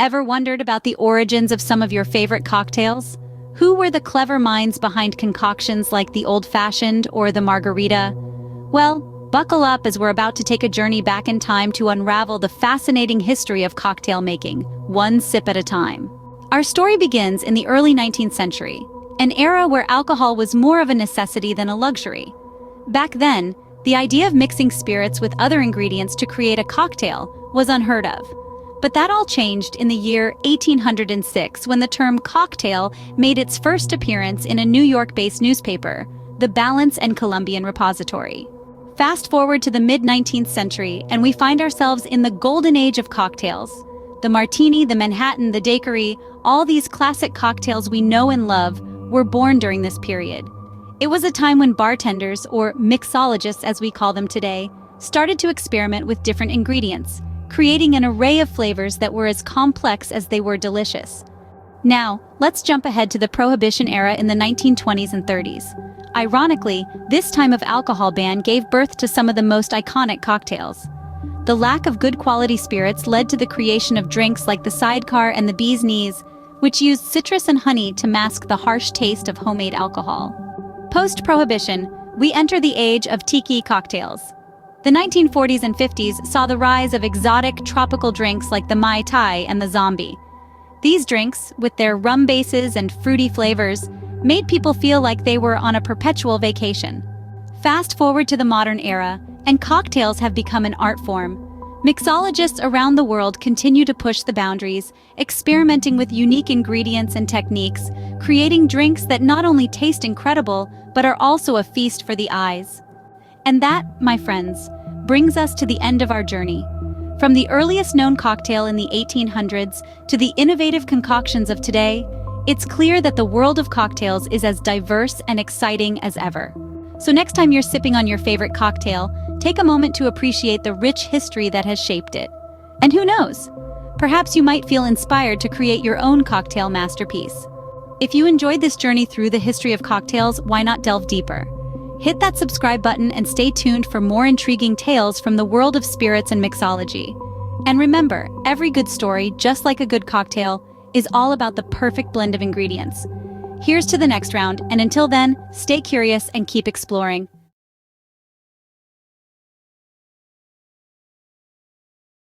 Ever wondered about the origins of some of your favorite cocktails? Who were the clever minds behind concoctions like the old-fashioned or the Margarita? Well, buckle up as we're about to take a journey back in time to unravel the fascinating history of cocktail making, one sip at a time. Our story begins in the early 19th century, an era where alcohol was more of a necessity than a luxury. Back then, the idea of mixing spirits with other ingredients to create a cocktail was unheard of. But that all changed in the year 1806 when the term cocktail made its first appearance in a New York-based newspaper, the Balance and Columbian Repository. Fast forward to the mid-19th century, and we find ourselves in the golden age of cocktails. The martini, the Manhattan, the daiquiri, all these classic cocktails we know and love were born during this period. It was a time when bartenders, or mixologists as we call them today, started to experiment with different ingredients, creating an array of flavors that were as complex as they were delicious. Now, let's jump ahead to the Prohibition era in the 1920s and 30s. Ironically, this time of alcohol ban gave birth to some of the most iconic cocktails. The lack of good quality spirits led to the creation of drinks like the Sidecar and the Bee's Knees, which used citrus and honey to mask the harsh taste of homemade alcohol. Post-Prohibition, we enter the age of tiki cocktails. The 1940s and 50s saw the rise of exotic tropical drinks like the Mai Tai and the Zombie. These drinks, with their rum bases and fruity flavors, made people feel like they were on a perpetual vacation. Fast forward to the modern era, and cocktails have become an art form. Mixologists around the world continue to push the boundaries, experimenting with unique ingredients and techniques, creating drinks that not only taste incredible, but are also a feast for the eyes. And that, my friends, brings us to the end of our journey. From the earliest known cocktail in the 1800s to the innovative concoctions of today, it's clear that the world of cocktails is as diverse and exciting as ever. So next time you're sipping on your favorite cocktail, take a moment to appreciate the rich history that has shaped it. And who knows? Perhaps you might feel inspired to create your own cocktail masterpiece. If you enjoyed this journey through the history of cocktails, why not delve deeper? Hit that subscribe button and stay tuned for more intriguing tales from the world of spirits and mixology. And remember, every good story, just like a good cocktail, is all about the perfect blend of ingredients. Here's to the next round, and until then, stay curious and keep exploring.